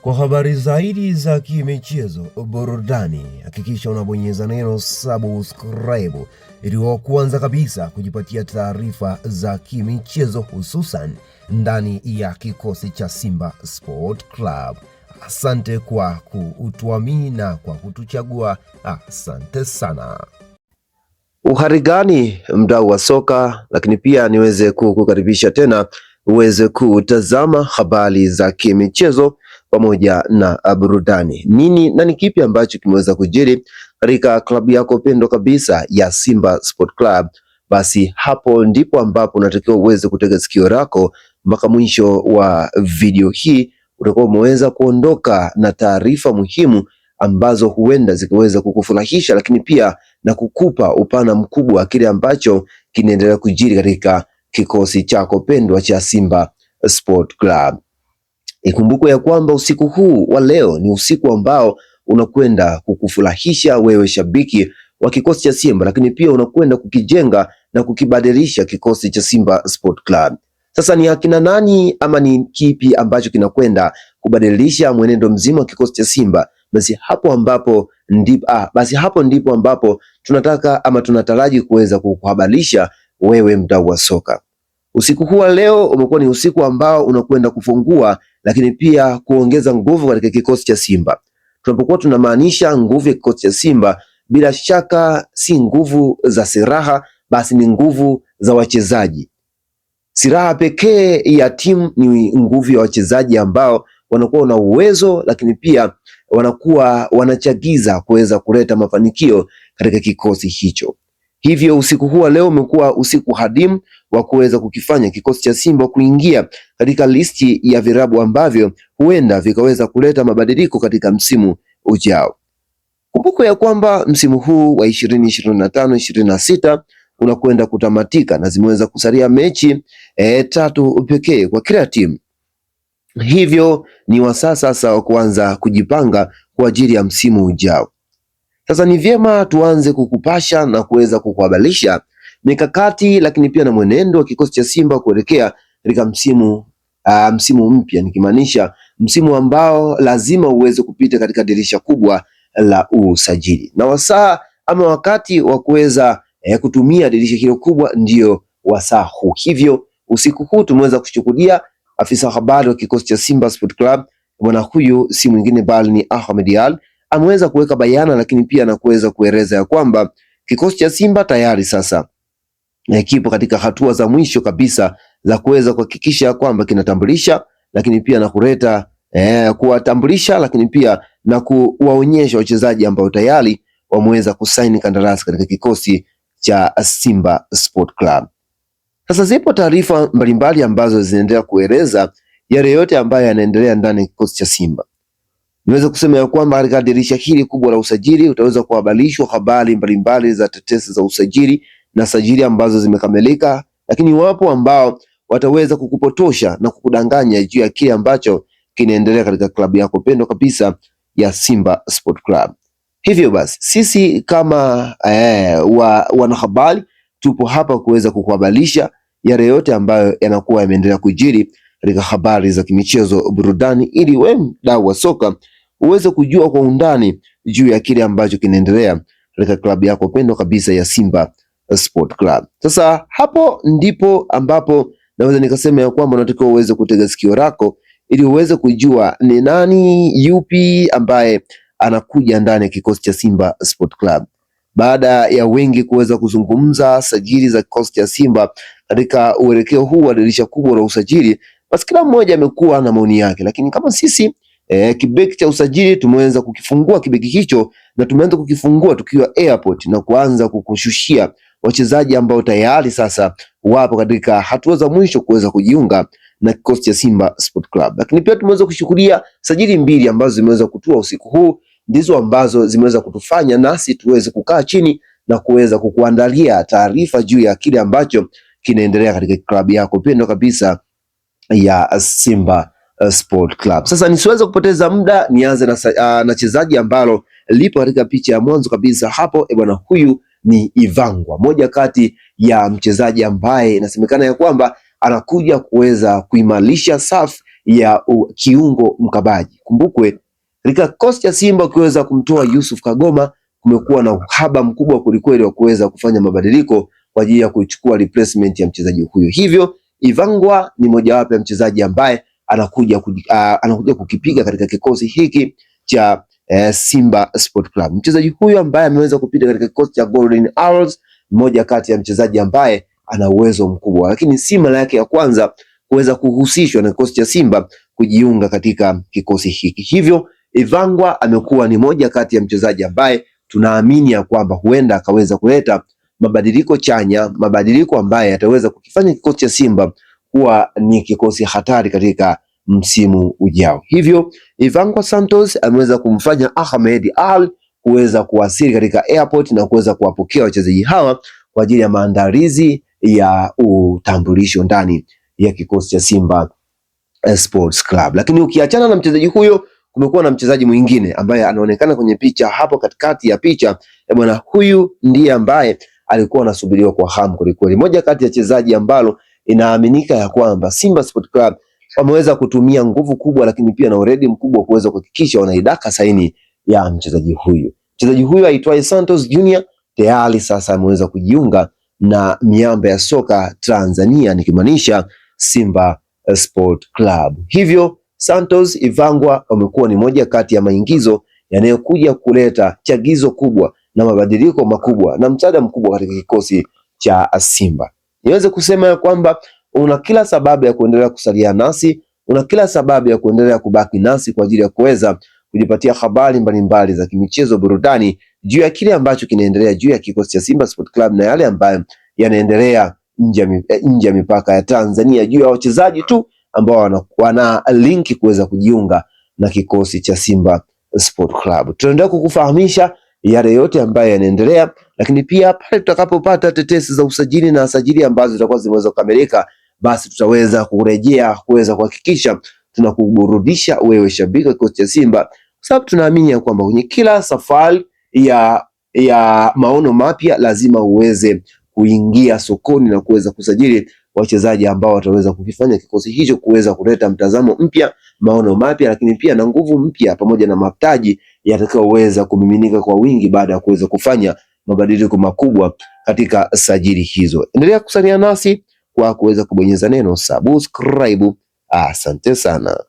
Kwa habari zaidi za kimichezo, burudani, hakikisha unabonyeza neno subscribe ili wa kwanza kabisa kujipatia taarifa za kimichezo, hususan ndani ya kikosi cha Simba Sport Club. Asante kwa kutuamini na kwa kutuchagua. Asante sana. Uhari gani mdau wa soka, lakini pia niweze kukukaribisha tena uweze kutazama habari za kimichezo pamoja na burudani. Nini na ni kipi ambacho kimeweza kujiri katika klabu yako pendwa kabisa ya Simba Sport Club? Basi hapo ndipo ambapo unatakiwa uweze kutega sikio lako mpaka mwisho wa video hii. Utakuwa umeweza kuondoka na taarifa muhimu ambazo huenda zikaweza kukufurahisha, lakini pia na kukupa upana mkubwa wa kile ambacho kinaendelea kujiri katika kikosi chako pendwa cha Simba Sport Club. Ikumbukwe ya kwamba usiku huu wa leo ni usiku ambao unakwenda kukufurahisha wewe shabiki wa kikosi cha Simba, lakini pia unakwenda kukijenga na kukibadilisha kikosi cha Simba Sport Club. Sasa ni akina nani ama ni kipi ambacho kinakwenda kubadilisha mwenendo mzima wa kikosi cha Simba? Basi hapo ndipo ambapo tunataka ama tunataraji kuweza kukuhabarisha wewe mdau wa soka. Usiku huu wa leo umekuwa ni usiku ambao unakwenda kufungua lakini pia kuongeza nguvu katika kikosi cha Simba. Tunapokuwa tunamaanisha nguvu ya kikosi cha Simba, bila shaka si nguvu za silaha, basi ni nguvu za wachezaji. Silaha pekee ya timu ni nguvu ya wachezaji ambao wanakuwa na uwezo, lakini pia wanakuwa wanachagiza kuweza kuleta mafanikio katika kikosi hicho. Hivyo usiku huu leo umekuwa usiku hadimu wa kuweza kukifanya kikosi cha Simba kuingia katika listi ya virabu ambavyo huenda vikaweza kuleta mabadiliko katika msimu ujao. Kumbuka ya kwamba msimu huu wa 2025-26 unakwenda kutamatika na zimeweza kusalia mechi 3 pekee kwa kila timu. Hivyo ni wasaa sasa wa kuanza kujipanga kwa ajili ya msimu ujao. Sasa ni vyema tuanze kukupasha na kuweza kukuhabarisha mikakati, lakini pia na mwenendo wa kikosi cha Simba kuelekea katika msimu mpya, nikimaanisha msimu ambao lazima uweze kupita katika dirisha kubwa la usajili, na wasaa ama wakati wa kuweza kutumia dirisha hilo kubwa ndio wasaa huu. Hivyo usiku huu tumeweza kuchukulia afisa habari wa kikosi cha Simba Sport Club, bwana huyu si mwingine bali ni Ahmed Ally, ameweza kuweka bayana, lakini pia na kuweza kueleza ya kwamba kikosi cha Simba tayari sasa kipo katika hatua za mwisho kabisa za kuweza kuhakikisha kwamba kinatambulisha, lakini pia na kuleta kuwatambulisha, lakini pia na kuwaonyesha wachezaji ambao tayari wameweza kusaini kandarasi katika kikosi cha Simba Sport Club. Sasa zipo taarifa mbalimbali ambazo zinaendelea kueleza yale yote ambayo yanaendelea ndani ya kikosi cha Simba. Niweza kusema ya kwamba katika dirisha hili kubwa la usajili utaweza kuhabarishwa habari mbalimbali za tetesi za usajili na sajili ambazo zimekamilika, lakini wapo ambao wataweza kukupotosha na kukudanganya juu ya kile ambacho kinaendelea katika klabu yako pendwa kabisa ya Simba Sport Club. Hivyo basi sisi kama wanahabari tupo hapa kuweza kukuhabarisha yale yote ambayo yanakuwa yameendelea kujiri katika habari za kimichezo, burudani, ili wewe mdau wa soka uweze kujua kwa undani juu ya kile ambacho kinaendelea katika klabu yako pendwa kabisa ya Simba Sport Club. Sasa hapo ndipo ambapo naweza nikasema ya kwamba unatakiwa uweze kutega sikio lako ili uweze kujua ni nani yupi ambaye anakuja ndani ya kikosi cha Simba Sport Club. Baada ya wengi kuweza kuzungumza sajili za kikosi cha Simba katika uelekeo huu wa dirisha kubwa la usajili, basi kila mmoja amekuwa na maoni yake, lakini kama sisi kibeki cha usajili tumeweza kukifungua kibeki hicho, na tumeanza kukifungua tukiwa airport na kuanza kukushushia wachezaji ambao tayari sasa wapo katika hatua za mwisho kuweza kujiunga na kikosi cha Simba Sport Club. Lakini pia tumeweza kushuhudia sajili mbili ambazo zimeweza kutua usiku huu, ndizo ambazo zimeweza kutufanya nasi tuweze kukaa chini na kuweza kukuandalia taarifa juu ya kile ambacho kinaendelea katika klabu yako pendwa kabisa ya Simba Sport Club. Sasa nisiweze kupoteza muda, nianze na chezaji ambalo lipo katika picha ya mwanzo kabisa hapo. Bwana huyu ni Ivangwa, moja kati ya mchezaji ambaye inasemekana ya kwamba anakuja kuweza kuimarisha safu ya kiungo mkabaji. Kumbukwe katika kikosi cha Simba ukiweza kumtoa Yusuf Kagoma, kumekuwa na uhaba mkubwa kulikweli wa kuweza kufanya mabadiliko kwa ajili ya kuchukua replacement ya mchezaji huyo. Hivyo Ivangwa ni mojawapo ya mchezaji ambaye anakuja kukipiga katika kikosi hiki cha Simba Sport Club. Mchezaji huyu ambaye ameweza kupita katika kikosi cha Golden Arrows, mmoja kati ya mchezaji ambaye ana uwezo mkubwa, lakini si mara yake ya kwanza kuweza kuhusishwa na kikosi cha Simba kujiunga katika kikosi hiki. Hivyo Ivangwa amekuwa ni moja kati ya mchezaji ambaye tunaamini ya kwamba huenda akaweza kuleta mabadiliko chanya, mabadiliko ambaye ataweza kukifanya kikosi cha Simba kuwa ni kikosi hatari katika msimu ujao. Hivyo Ivangwa Santos ameweza kumfanya Ahmed Ally kuweza kuwasili katika airport na kuweza kuwapokea wachezaji hawa kwa ajili ya maandalizi ya utambulisho ndani ya kikosi cha Simba Sports Club. Lakini ukiachana na mchezaji huyo, kumekuwa na mchezaji mwingine ambaye anaonekana kwenye picha hapo katikati ya picha. Bwana huyu ndiye ambaye alikuwa anasubiriwa kwa hamu kwelikweli, moja kati ya wachezaji ambalo inaaminika ya kwamba Simba Sport Club wameweza kutumia nguvu kubwa, lakini pia na uredi mkubwa kuweza kuhakikisha wanaidaka saini ya mchezaji huyu. Mchezaji huyu aitwaye Santos Junior tayari sasa ameweza kujiunga na miamba ya soka Tanzania, nikimaanisha Simba Sport Club. Hivyo Santos Ivangwa wamekuwa ni moja kati ya maingizo yanayokuja kuleta chagizo kubwa na mabadiliko makubwa na msaada mkubwa katika kikosi cha Simba. Niweze kusema ya kwamba una kila sababu ya kuendelea kusalia nasi, una kila sababu ya kuendelea kubaki nasi kwa ajili ya kuweza kujipatia habari mbalimbali za kimichezo, burudani juu ya kile ambacho kinaendelea juu ya kikosi cha Simba Sport Club na yale ambayo yanaendelea nje ya mipaka ya Tanzania juu ya wachezaji tu ambao wana linki kuweza kujiunga na kikosi cha Simba Sport Club. Tunaendelea kukufahamisha yale yote ambayo yanaendelea, lakini pia pale tutakapopata tetesi za usajili na sajili ambazo zitakuwa zimeweza kukamilika, basi tutaweza kurejea kuweza kuhakikisha tunakuburudisha wewe shabiki wa kikosi cha Simba, kwa sababu tunaamini ya kwamba kwenye kila safari ya maono mapya lazima uweze kuingia sokoni na kuweza kusajili wachezaji ambao wataweza kukifanya kikosi hicho kuweza kuleta mtazamo mpya, maono mapya, lakini pia na nguvu mpya pamoja na mataji yatakayoweza kumiminika kwa wingi baada ya kuweza kufanya mabadiliko makubwa katika sajili hizo. Endelea kusalia nasi kwa kuweza kubonyeza neno subscribe. Asante sana.